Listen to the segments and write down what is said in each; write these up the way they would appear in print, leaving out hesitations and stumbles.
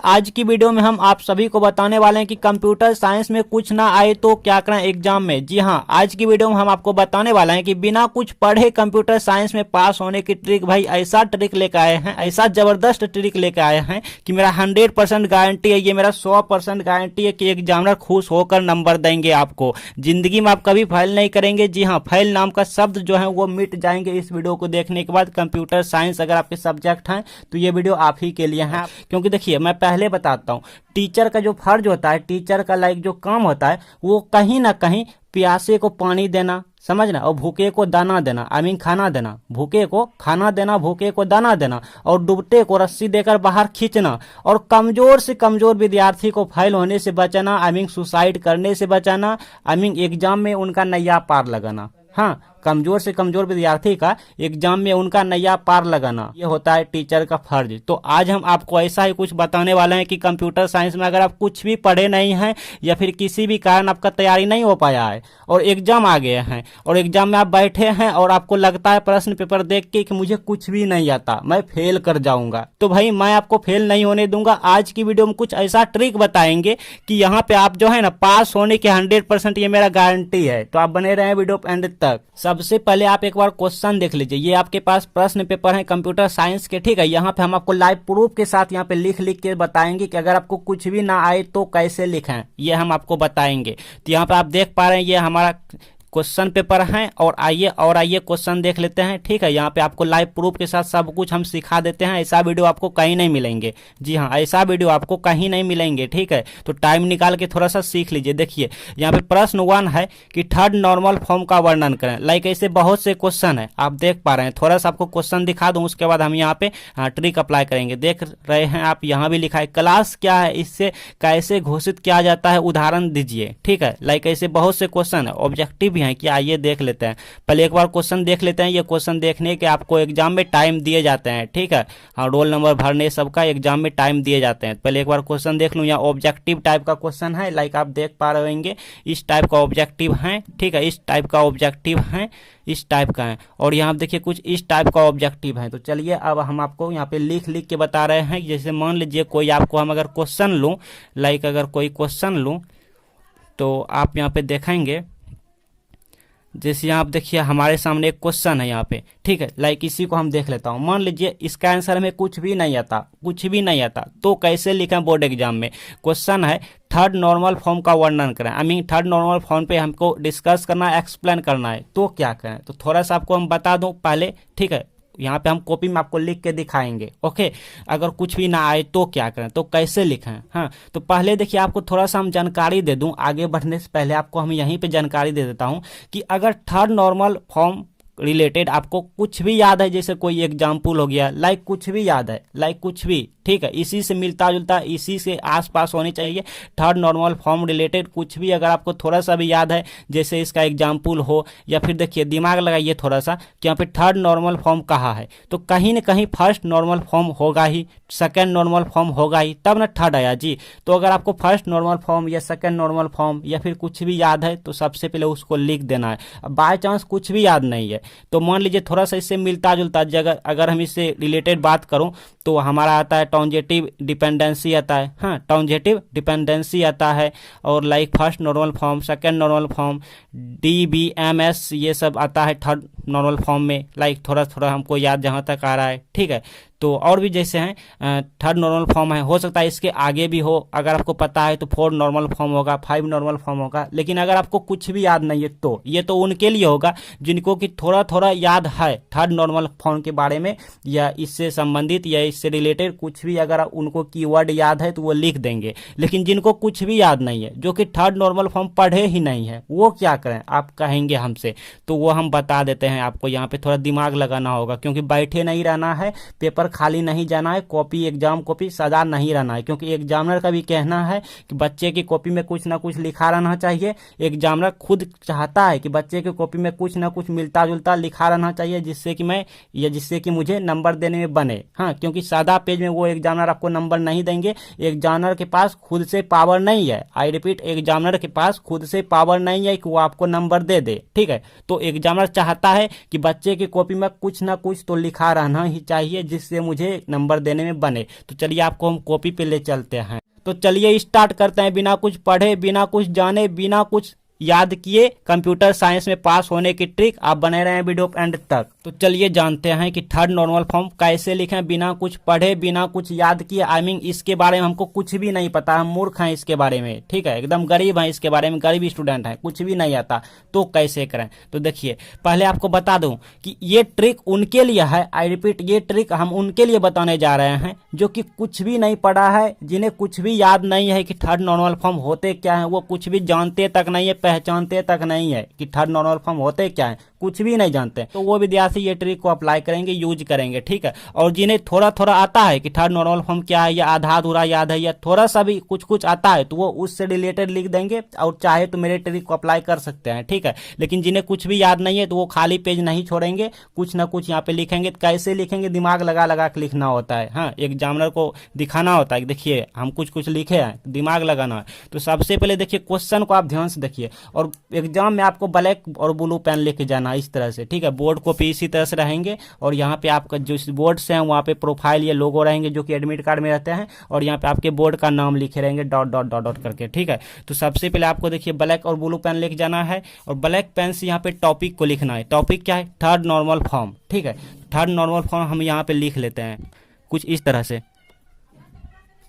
आज की वीडियो में हम आप सभी को बताने वाले हैं कि कंप्यूटर साइंस में कुछ ना आए तो क्या करें एग्जाम में। जी हां, आज की वीडियो में हम आपको बताने वाले हैं कि बिना कुछ पढ़े कंप्यूटर साइंस में पास होने की ट्रिक। भाई ऐसा ट्रिक लेकर आए हैं, ऐसा जबरदस्त ट्रिक लेकर आए हैं कि मेरा 100% गारंटी है, ये मेरा 100% गारंटी है कि एग्जामिनर खुश होकर नंबर देंगे आपको। जिंदगी में आप कभी फेल नहीं करेंगे। जी हाँ, फेल नाम का शब्द जो है वो मिट जाएंगे इस वीडियो को देखने के बाद। कंप्यूटर साइंस अगर आपके सब्जेक्ट हैं तो ये वीडियो आप ही के लिए है। क्योंकि देखिए, मैं पहले बताता हूँ, टीचर का जो फर्ज होता है, टीचर का जो काम होता है, वो कहीं ना कहीं प्यासे को पानी देना, समझना, और भूखे को दाना देना, खाना देना। भूखे को खाना देना, भूखे को दाना देना, और डूबते को रस्सी देकर बाहर खींचना, और कमजोर से कमजोर विद्यार्थी को फेल होने से बचाना, सुसाइड करने से बचाना, एग्जाम में उनका नैया पार लगाना। हाँ, कमजोर से कमजोर विद्यार्थी का एग्जाम में उनका नैया पार लगाना, ये होता है टीचर का फर्ज। तो आज हम आपको ऐसा ही कुछ बताने वाले हैं कि कंप्यूटर साइंस में अगर आप कुछ भी पढ़े नहीं हैं या फिर किसी भी कारण आपका तैयारी नहीं हो पाया है और एग्जाम आ गए हैं और एग्जाम में आप बैठे हैं और आपको लगता है प्रश्न पेपर देख के कि मुझे कुछ भी नहीं आता, मैं फेल कर जाऊंगा, तो भाई मैं आपको फेल नहीं होने दूंगा। आज की वीडियो में कुछ ऐसा ट्रिक बताएंगे कि यहाँ पे आप जो है ना पास होने के 100% ये मेरा गारंटी है। तो आप बने रहे वीडियो एंड तक। सबसे पहले आप एक बार क्वेश्चन देख लीजिए। ये आपके पास प्रश्न पेपर है कंप्यूटर साइंस के, ठीक है। यहाँ पे हम आपको लाइव प्रूफ के साथ यहाँ पे लिख के बताएंगे कि अगर आपको कुछ भी ना आए तो कैसे लिखें, ये हम आपको बताएंगे। तो यहाँ पे आप देख पा रहे हैं, ये हमारा क्वेश्चन पेपर हैं। और आइए क्वेश्चन देख लेते हैं, ठीक है। यहाँ पे आपको लाइव प्रूफ के साथ सब कुछ हम सिखा देते हैं। ऐसा वीडियो आपको कहीं नहीं मिलेंगे। जी हाँ, ऐसा वीडियो आपको कहीं नहीं मिलेंगे, ठीक है। तो टाइम निकाल के थोड़ा सा सीख लीजिए। देखिए, यहाँ पे प्रश्न 1 है कि थर्ड नॉर्मल फॉर्म का वर्णन करें। ऐसे बहुत से क्वेश्चन है, आप देख पा रहे हैं। थोड़ा सा आपको क्वेश्चन दिखा दूं, उसके बाद हम यहाँ पे ट्रिक अप्लाई करेंगे। देख रहे हैं आप, यहाँ भी लिखा है क्लास क्या है, इससे कैसे घोषित किया जाता है, उदाहरण दीजिए, ठीक है। ऐसे बहुत से क्वेश्चन है, ऑब्जेक्टिव हैं कि आइए देख लेते हैं। पहले एक बार क्वेश्चन देख लेते हैं। ये क्वेश्चन देखने के आपको एग्जाम में टाइम दिए जाते हैं, ठीक है। हाँ, रोल नंबर भरने सबका एग्जाम में टाइम दिए जाते हैं। पहले एक बार क्वेश्चन देख लूँ। यहाँ ऑब्जेक्टिव टाइप का क्वेश्चन है, आप देख पा रहे होंगे। इस टाइप का ऑब्जेक्टिव है, ठीक है। इस टाइप का ऑब्जेक्टिव है, इस टाइप का है। और यहाँ देखिए कुछ इस टाइप का ऑब्जेक्टिव है। तो चलिए अब हम आपको यहाँ पे लिख के बता रहे हैं। जैसे मान लीजिए कोई आपको हम अगर क्वेश्चन लूँ, अगर कोई क्वेश्चन लूँ तो आप यहाँ पे देखेंगे। जैसे यहाँ आप देखिए हमारे सामने एक क्वेश्चन है यहाँ पे, ठीक है। इसी को हम देख लेता हूँ। मान लीजिए इसका आंसर हमें कुछ भी नहीं आता, तो कैसे लिखें बोर्ड एग्जाम में। क्वेश्चन है थर्ड नॉर्मल फॉर्म का वर्णन करें। थर्ड नॉर्मल फॉर्म पे हमको डिस्कस करना है, एक्सप्लेन करना है, तो क्या करें। तो थोड़ा सा आपको हम बता दूं पहले, ठीक है। यहाँ पे हम कॉपी में आपको लिख के दिखाएंगे, ओके। अगर कुछ भी ना आए तो क्या करें, तो कैसे लिखें। हाँ, तो पहले देखिए आपको थोड़ा सा हम जानकारी दे दूं। आगे बढ़ने से पहले आपको हम यहीं पे जानकारी दे देता हूं कि अगर थर्ड नॉर्मल फॉर्म रिलेटेड आपको कुछ भी याद है, जैसे कोई एग्जाम्पल हो गया, कुछ भी याद है, कुछ भी, ठीक है, इसी से मिलता जुलता, इसी से आसपास होनी चाहिए। थर्ड नॉर्मल फॉर्म रिलेटेड कुछ भी अगर आपको थोड़ा सा भी याद है, जैसे इसका एग्जाम्पल हो, या फिर देखिए दिमाग लगाइए थोड़ा सा कि यहाँ पे थर्ड नॉर्मल फॉर्म कहाँ है, तो कहीं न कहीं फर्स्ट नॉर्मल फॉर्म होगा ही, सेकेंड नॉर्मल फॉर्म होगा ही, तब ना थर्ड आया जी। तो अगर आपको फर्स्ट नॉर्मल फॉर्म या सेकेंड नॉर्मल फॉर्म या फिर कुछ भी याद है, तो सबसे पहले उसको लिख देना है। अब बाय चांस कुछ भी याद नहीं है, तो मान लीजिए थोड़ा सा इससे मिलता जुलता जगह अगर हम इससे रिलेटेड बात करूं तो हमारा आता है ट्रांजिटिव डिपेंडेंसी आता है। हाँ, ट्रांजिटिव डिपेंडेंसी आता है। और first normal form, second normal form, DBMS, ये सब आता है थर्ड नॉर्मल फॉर्म में। थोड़ा थोड़ा हमको याद जहाँ तक आ रहा है, ठीक है। तो और भी जैसे हैं थर्ड नॉर्मल फॉर्म है, हो सकता है इसके आगे भी हो। अगर आपको पता है तो 4 नॉर्मल फॉर्म होगा, 5 नॉर्मल फॉर्म होगा। लेकिन अगर आपको कुछ भी याद नहीं है तो ये तो उनके लिए होगा जिनको कि थोड़ा थोड़ा याद है थर्ड नॉर्मल फॉर्म के बारे में, या इससे संबंधित या इससे रिलेटेड कुछ भी अगर उनको कीवर्ड याद है तो वो लिख देंगे। लेकिन जिनको कुछ भी याद नहीं है, जो कि थर्ड नॉर्मल फॉर्म पढ़े ही नहीं है, वो क्या करें आप कहेंगे हमसे, तो वो हम बता देते हैं आपको। यहाँ पे थोड़ा दिमाग लगाना होगा, क्योंकि बैठे नहीं रहना है, पेपर खाली नहीं जाना है, कॉपी एग्जाम कॉपी सदा नहीं रहना है। क्योंकि एग्जामिनर का भी कहना है कि बच्चे की कॉपी में कुछ ना कुछ लिखा रहना चाहिए। एग्जामिनर खुद चाहता है कि बच्चे की कॉपी में कुछ ना कुछ मिलता जुलता लिखा रहना चाहिए, जिससे कि मुझे नंबर देने में बने। हाँ, क्योंकि सादा पेज में वो एग्जामिनर आपको नंबर नहीं देंगे। एग्जामिनर के पास खुद से पावर नहीं है, आई रिपीट, एग्जामिनर के पास खुद से पावर नहीं है कि वो आपको नंबर दे, ठीक है। तो एग्जामिनर चाहता है कि बच्चे की कॉपी में कुछ ना कुछ तो लिखा रहना ही चाहिए, जिससे मुझे नंबर देने में बने। तो चलिए आपको हम कॉपी पे ले चलते हैं। तो चलिए स्टार्ट करते हैं। बिना कुछ पढ़े, बिना कुछ जाने, बिना कुछ याद किए कंप्यूटर साइंस में पास होने की ट्रिक। आप बने रहे हैं वीडियो एंड तक। तो चलिए जानते हैं कि थर्ड नॉर्मल फॉर्म कैसे लिखें बिना कुछ पढ़े, बिना कुछ याद किए। आई मीन इसके बारे में हमको कुछ भी नहीं पता, हम मूर्ख हैं इसके बारे में, ठीक है, एकदम गरीब हैं इसके बारे में, गरीब स्टूडेंट हैं, कुछ भी नहीं आता। तो कैसे करें? तो देखिए पहले आपको बता दूं कि ये ट्रिक उनके लिए है। आई रिपीट, ये ट्रिक हम उनके लिए बताने जा रहे हैं जो कि कुछ भी नहीं पढ़ा है, जिन्हें कुछ भी याद नहीं है कि थर्ड नॉर्मल फॉर्म होते क्या है। वो कुछ भी जानते तक नहीं है, पहचानते तक नहीं है कि थर्ड नॉर्मल फॉर्म होते क्या है, कुछ भी नहीं जानते। तो वो विद्यार्थी ये ट्रिक को अप्लाई करेंगे, यूज करेंगे, ठीक है। और जिन्हें थोड़ा थोड़ा आता है कि थर्ड नॉर्मल फॉर्म क्या है, या आधा अधूरा याद है, या थोड़ा सा भी कुछ कुछ आता है, तो वो उससे रिलेटेड लिख देंगे और चाहे तो मेरे ट्रिक को अप्लाई कर सकते हैं, ठीक है। लेकिन जिन्हें कुछ भी याद नहीं है तो वो खाली पेज नहीं छोड़ेंगे, कुछ ना कुछ यहाँ पे लिखेंगे। कैसे लिखेंगे? दिमाग लगा लगा के लिखना होता है। हाँ, एग्जामिनर को दिखाना होता है, देखिए हम कुछ कुछ लिखे हैं, दिमाग लगाना है। तो सबसे पहले देखिए क्वेश्चन को आप ध्यान से देखिए, और एग्जाम में आपको ब्लैक और ब्लू पेन लेके जाना है इस तरह से, ठीक है। बोर्ड कॉपी इसी तरह से रहेंगे, और यहाँ पे आपका जो बोर्ड से है वहाँ पे प्रोफाइल या लोगो रहेंगे जो कि एडमिट कार्ड में रहते हैं, और यहाँ पे आपके बोर्ड का नाम लिखे रहेंगे डॉट डॉट डॉट डॉट करके, ठीक है। तो सबसे पहले आपको देखिए ब्लैक और ब्लू पेन लेके जाना है, और ब्लैक पेन से यहाँ पे टॉपिक को लिखना है। टॉपिक क्या है? थर्ड नॉर्मल फॉर्म, ठीक है। थर्ड नॉर्मल फॉर्म हम यहाँ पे लिख लेते हैं कुछ इस तरह से,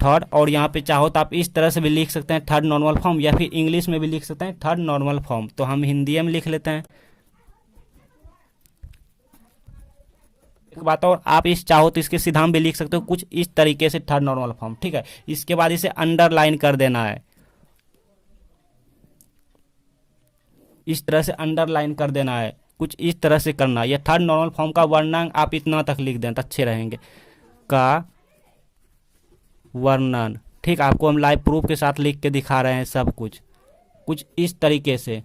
थर्ड। और यहाँ पे चाहो तो आप इस तरह से भी लिख सकते हैं थर्ड नॉर्मल फॉर्म, या फिर इंग्लिश में भी लिख सकते हैं थर्ड नॉर्मल फॉर्म। तो हम हिंदी में लिख लेते हैं। एक बात और, आप इस चाहो तो इसके सीधा भी लिख सकते हो कुछ इस तरीके से थर्ड नॉर्मल फॉर्म, ठीक है। इसके बाद इसे अंडरलाइन कर देना है, इस तरह से अंडरलाइन कर देना है, कुछ इस तरह से करना है। यह थर्ड नॉर्मल फॉर्म का वर्णन आप इतना तक लिख दें तो अच्छे रहेंगे, का वर्णन, ठीक। आपको हम लाइव प्रूफ के साथ लिख के दिखा रहे हैं सब कुछ, कुछ इस तरीके से,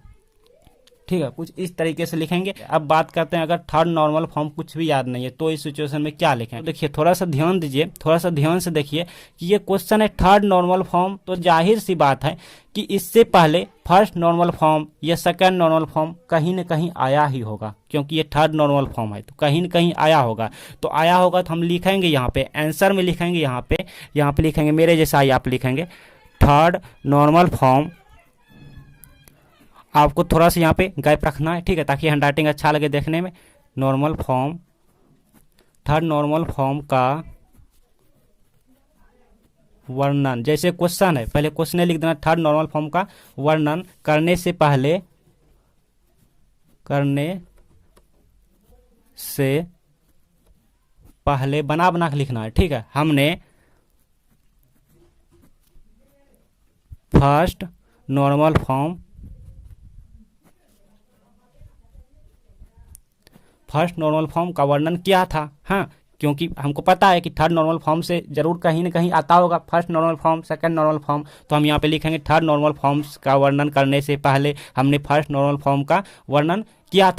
ठीक है, कुछ इस तरीके से लिखेंगे। अब बात करते हैं, अगर थर्ड नॉर्मल फॉर्म कुछ भी याद नहीं है तो इस सिचुएशन में क्या लिखें? देखिए थोड़ा सा ध्यान दीजिए, थोड़ा सा ध्यान से देखिए कि ये क्वेश्चन है थर्ड नॉर्मल फॉर्म, तो जाहिर सी बात है कि इससे पहले फर्स्ट नॉर्मल फॉर्म या सेकंड नॉर्मल फॉर्म कहीं न कहीं आया ही होगा, क्योंकि ये थर्ड नॉर्मल फॉर्म है तो कहीं न कहीं आया होगा। तो आया होगा तो हम लिखेंगे यहाँ पे, आंसर में लिखेंगे, यहाँ पे लिखेंगे मेरे जैसा ही आप लिखेंगे थर्ड नॉर्मल फॉर्म। आपको थोड़ा सा यहाँ पे गैप रखना है, ठीक है, ताकि हैंडराइटिंग अच्छा लगे देखने में। Normal form, third normal form का वर्णन, जैसे क्वेश्चन है पहले क्वेश्चन लिख देना थर्ड नॉर्मल फॉर्म का वर्णन करने से पहले बना बना के लिखना है, ठीक है। हमने फर्स्ट नॉर्मल फॉर्म का वर्णन किया था। हाँ, क्योंकि हमको पता है कि थर्ड नॉर्मल फॉर्म से जरूर कहीं ना कहीं आता होगा first normal form, second normal form. तो हम यहाँ पे लिखेंगे थर्ड नॉर्मल फॉर्म्स का वर्णन करने से पहले हमने फर्स्ट नॉर्मल फॉर्म का वर्णन किया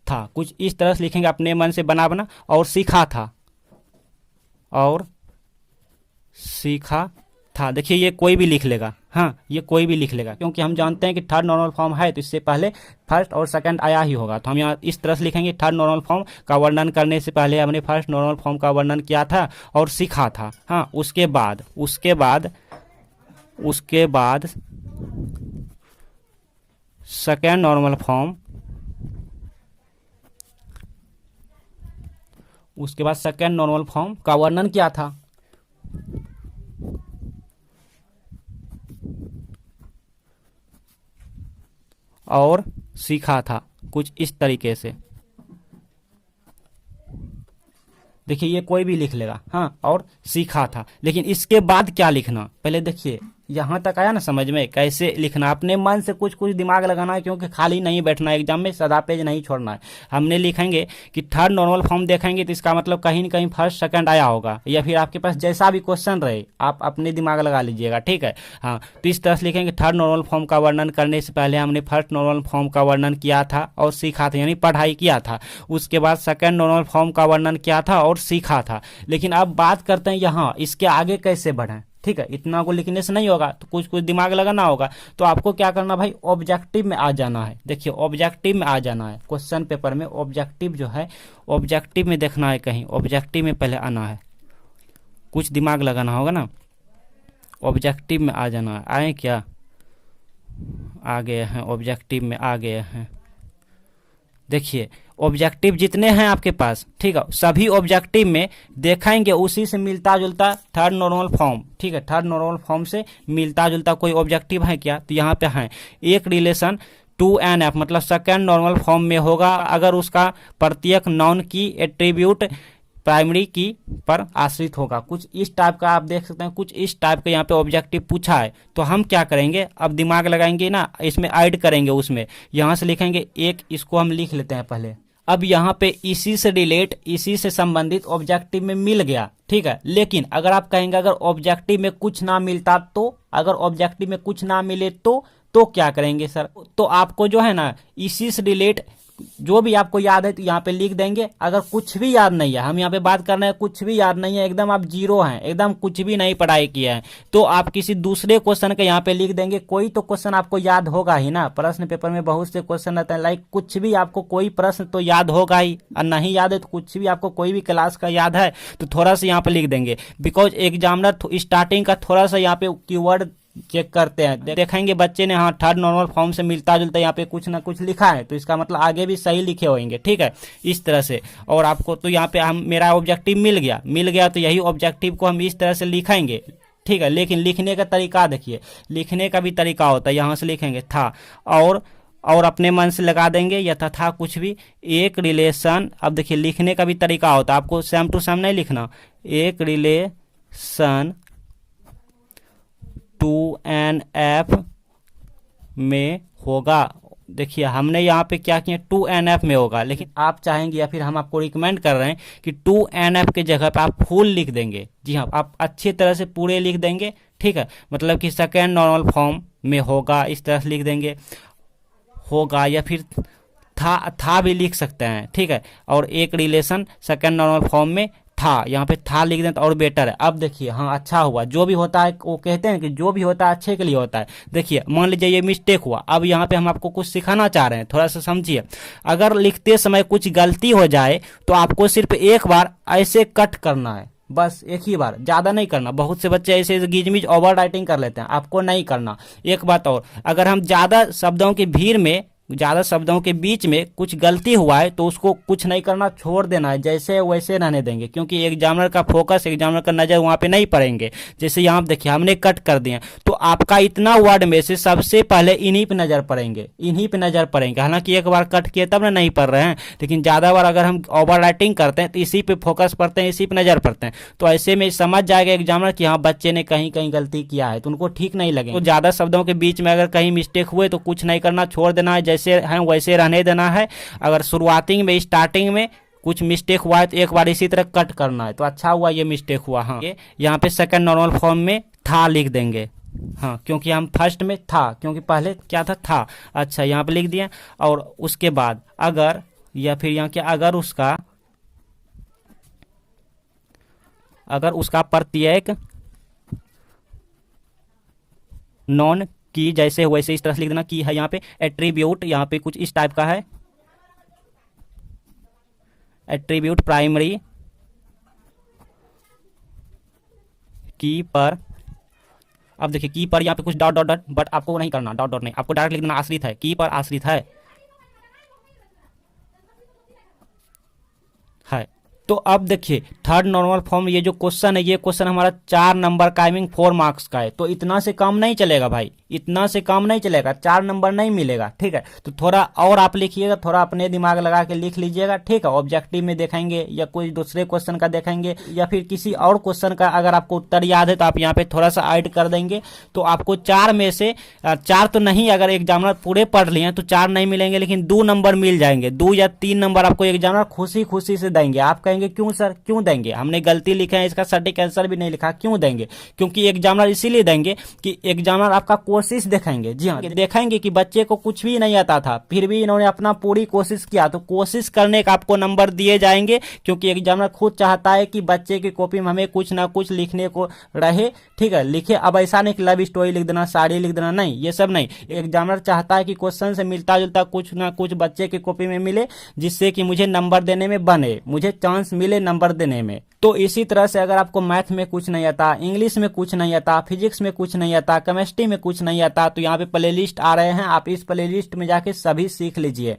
था, कुछ इस तरह से लिखेंगे अपने मन से बना बना, और सीखा था। देखिए ये कोई भी लिख लेगा, हाँ ये कोई भी लिख लेगा, क्योंकि हम जानते हैं कि थर्ड नॉर्मल फॉर्म है तो इससे पहले फर्स्ट और सेकंड आया ही होगा। तो हम यहाँ इस तरह से लिखेंगे थर्ड नॉर्मल फॉर्म का वर्णन करने से पहले हमने फर्स्ट नॉर्मल फॉर्म का वर्णन किया था और सीखा था। हाँ, उसके बाद सेकंड नॉर्मल फॉर्म, उसके बाद सेकंड नॉर्मल फॉर्म का वर्णन किया था। और सीखा था, कुछ इस तरीके से। देखिए ये कोई भी लिख लेगा, हाँ, और सीखा था। लेकिन इसके बाद क्या लिखना, पहले देखिए यहाँ तक आया ना समझ में, कैसे लिखना। अपने मन से कुछ कुछ दिमाग लगाना है, क्योंकि खाली नहीं बैठना है एग्जाम में, सादा पेज नहीं छोड़ना है। हमने लिखेंगे कि थर्ड नॉर्मल फॉर्म देखेंगे तो इसका मतलब कहीं न कहीं फर्स्ट सेकंड आया होगा, या फिर आपके पास जैसा भी क्वेश्चन रहे आप अपने दिमाग लगा लीजिएगा, ठीक है। हाँ, तो इस तरह से लिखेंगे थर्ड नॉर्मल फॉर्म का वर्णन करने से पहले हमने फर्स्ट नॉर्मल फॉर्म का वर्णन किया था और सीखा था, यानी पढ़ाई किया था। उसके बाद सेकंड नॉर्मल फॉर्म का वर्णन किया था और सीखा था। लेकिन अब बात करते हैं यहाँ इसके आगे कैसे बढ़ें। ठीक है, इतना को लिखने से नहीं होगा, तो कुछ कुछ दिमाग लगाना होगा। तो आपको क्या करना भाई, ऑब्जेक्टिव में आ जाना है। देखिए ऑब्जेक्टिव में आ जाना है, क्वेश्चन पेपर में ऑब्जेक्टिव जो है, ऑब्जेक्टिव में देखना है, कहीं ऑब्जेक्टिव में पहले आना है, कुछ दिमाग लगाना होगा ना, ऑब्जेक्टिव में आ जाना है। आए क्या, आ गए हैं, ऑब्जेक्टिव में आ गए हैं। देखिए ऑब्जेक्टिव जितने हैं आपके पास, ठीक है, सभी ऑब्जेक्टिव में देखेंगे उसी से मिलता जुलता थर्ड नॉर्मल फॉर्म, ठीक है, थर्ड नॉर्मल फॉर्म से मिलता जुलता कोई ऑब्जेक्टिव है क्या, तो यहाँ पे है एक रिलेशन 2NF, मतलब सेकेंड नॉर्मल फॉर्म में होगा अगर उसका प्रत्येक नॉन की एट्रीब्यूट प्राइमरी की पर आश्रित होगा। कुछ इस टाइप का आप देख सकते हैं, कुछ इस टाइप का यहाँ पे ऑब्जेक्टिव पूछा है। तो हम क्या करेंगे, अब दिमाग लगाएंगे ना, इसमें ऐड करेंगे, उसमें यहाँ से लिखेंगे एक, इसको हम लिख लेते हैं पहले। अब यहाँ पे इसी से रिलेट, इसी से संबंधित ऑब्जेक्टिव में मिल गया, ठीक है। लेकिन अगर आप कहेंगे अगर ऑब्जेक्टिव में कुछ ना मिलता तो, अगर ऑब्जेक्टिव में कुछ ना मिले तो क्या करेंगे सर, तो आपको जो है ना इसी से रिलेट जो भी आपको याद है तो यहाँ पे लिख देंगे। अगर कुछ भी याद नहीं है, हम यहाँ पे बात कर रहे हैं कुछ भी याद नहीं है, एकदम आप जीरो हैं, एकदम कुछ भी नहीं पढ़ाई किया है, तो आप किसी दूसरे क्वेश्चन के यहाँ पे लिख देंगे। कोई तो क्वेश्चन आपको याद होगा ही ना, प्रश्न पेपर में बहुत से क्वेश्चन रहते हैं, लाइक कुछ भी आपको कोई प्रश्न तो याद होगा ही, और नहीं याद है तो कुछ भी आपको कोई भी क्लास का याद है तो थोड़ा सा यहाँ पे लिख देंगे। बिकॉज एग्जामिनर स्टार्टिंग का थोड़ा सा यहाँ पे कीवर्ड चेक करते हैं, देखेंगे बच्चे ने हाँ थर्ड नॉर्मल फॉर्म से मिलता जुलता यहाँ पे कुछ ना कुछ लिखा है, तो इसका मतलब आगे भी सही लिखे होंगे, ठीक है, इस तरह से। और आपको तो यहाँ पे हम, मेरा ऑब्जेक्टिव मिल गया तो यही ऑब्जेक्टिव को हम इस तरह से लिखेंगे, ठीक है। लेकिन लिखने का तरीका देखिए, लिखने का भी तरीका होता है, यहाँ से लिखेंगे था और अपने मन से लगा देंगे या था कुछ भी, एक रिलेशन। अब देखिए लिखने का भी तरीका होता है, आपको सेम टू सेम नहीं लिखना, एक रिलेशन 2NF में होगा। देखिए हमने यहाँ पे क्या किया, 2NF में होगा, लेकिन आप चाहेंगे या फिर हम आपको रिकमेंड कर रहे हैं कि 2NF के जगह पे आप फुल लिख देंगे। जी हाँ, आप अच्छी तरह से पूरे लिख देंगे, ठीक है, मतलब कि सेकेंड नॉर्मल फॉर्म में होगा, इस तरह से लिख देंगे होगा, या फिर था भी लिख सकते हैं, ठीक है। और एक रिलेशन सेकेंड नॉर्मल फॉर्म में था, यहाँ पे था लिख दें तो और बेटर है। अब देखिए हाँ अच्छा हुआ, जो भी होता है वो कहते हैं कि जो भी होता है अच्छे के लिए होता है। देखिए मान लीजिए ये मिस्टेक हुआ, अब यहाँ पे हम आपको कुछ सिखाना चाह रहे हैं, थोड़ा सा समझिए। अगर लिखते समय कुछ गलती हो जाए तो आपको सिर्फ एक बार ऐसे कट करना है, बस एक ही बार, ज्यादा नहीं करना। बहुत से बच्चे ऐसे गिजमिज ओवर राइटिंग कर लेते हैं, आपको नहीं करना। एक बात और, अगर हम ज्यादा शब्दों की भीड़ में, ज्यादा शब्दों के बीच में कुछ गलती हुआ है तो उसको कुछ नहीं करना, छोड़ देना है, जैसे वैसे रहने देंगे, क्योंकि एग्जामिनर का फोकस, एग्जामिनर का नजर वहां पे नहीं पड़ेंगे। जैसे यहाँ देखिए हमने कट कर दिया, तो आपका इतना वर्ड में से सबसे पहले इन्हीं पे नजर पड़ेंगे, इन्हीं पे नजर पड़ेंगे। हालांकि एक बार कट किए तब ना नहीं पढ़ रहे हैं, लेकिन ज्यादा बार अगर हम ओवर राइटिंग करते हैं तो इसी पे फोकस पड़ते हैं, इसी पे नजर पड़ते हैं, तो ऐसे में समझ जाएगा एग्जामिनर कि हाँ बच्चे ने कहीं कहीं गलती किया है, तो उनको ठीक नहीं लगे। तो ज्यादा शब्दों के बीच में अगर कहीं मिस्टेक हुए तो कुछ नहीं करना, छोड़ देना है, जैसे है वैसे रहने देना है। अगर शुरुआती में, स्टार्टिंग में कुछ मिस्टेक हुआ है तो एक बार इसी तरह कट करना है। तो अच्छा हुआ ये मिस्टेक हुआ, हाँ यहाँ पे सेकंड नॉर्मल फॉर्म में था लिख देंगे, हाँ क्योंकि हम फर्स्ट में था, क्योंकि पहले क्या था। अच्छा यहाँ पे लिख दिया, और उसके बाद अगर, या फिर यहाँ क्या, अगर उसका प्रत्येक नॉन की, जैसे वैसे इस तरह से लिख देना की है। यहाँ पे एट्रीब्यूट, यहाँ पे कुछ इस टाइप का है, एट्रीब्यूट प्राइमरी की पर। अब देखिए की पर यहाँ पे कुछ डॉट डॉट डॉट, बट आपको नहीं करना, डॉट डॉट नहीं, आपको डायरेक्ट लिख देना आश्रित है, की पर आश्रित है। तो अब देखिए थर्ड नॉर्मल फॉर्म, ये जो क्वेश्चन है, ये क्वेश्चन हमारा 4 नंबर का, आई मीन 4 मार्क्स का है, तो इतना से काम नहीं चलेगा भाई, इतना से काम नहीं चलेगा, 4 नंबर नहीं मिलेगा, ठीक है। तो थोड़ा और आप लिखिएगा, थोड़ा अपने दिमाग लगा के लिख लीजिएगा, ठीक है। ऑब्जेक्टिव में देखेंगे या कोई दूसरे क्वेश्चन का देखेंगे, या फिर किसी और क्वेश्चन का अगर आपको उत्तर याद है तो आप यहाँ पे थोड़ा सा ऐड कर देंगे, तो आपको 4 में से 4 तो नहीं, अगर एग्जामिनर पूरे पढ़ लिए तो 4 नहीं मिलेंगे, लेकिन 2 नंबर मिल जाएंगे, 2 या 3 नंबर आपको एग्जामिनर खुशी खुशी से देंगे। आप कहेंगे क्यों सर, क्यों देंगे, हमने गलती लिखा है, इसका सटीक आंसर भी नहीं लिखा, क्यों देंगे? क्योंकि एग्जामिनर इसीलिए देंगे कि एग्जामिनर आपका कोशिश देखेंगे। जी हाँ, देखेंगे कि बच्चे को कुछ भी नहीं आता था, फिर भी इन्होंने अपना पूरी कोशिश किया, तो कोशिश करने का आपको नंबर दिए जाएंगे, क्योंकि एग्जामिनर खुद चाहता है कि बच्चे की कॉपी में हमें कुछ ना कुछ लिखने को रहे। ठीक है, लिखे, अब ऐसा नहीं कि लव स्टोरी लिख देना, शायरी लिख देना, नहीं, ये सब नहीं। एग्जामिनर चाहता है कि क्वेश्चन से मिलता जुलता कुछ ना कुछ बच्चे की कॉपी में मिले, जिससे कि मुझे नंबर देने में बने, मुझे चांस मिले नंबर देने में। तो इसी तरह से अगर आपको मैथ में कुछ नहीं आता, इंग्लिश में कुछ नहीं आता, फिजिक्स में कुछ नहीं आता, केमिस्ट्री में कुछ नहीं आता, तो यहाँ पे प्लेलिस्ट आ रहे हैं, आप इस प्लेलिस्ट में जाके सभी सीख लीजिए।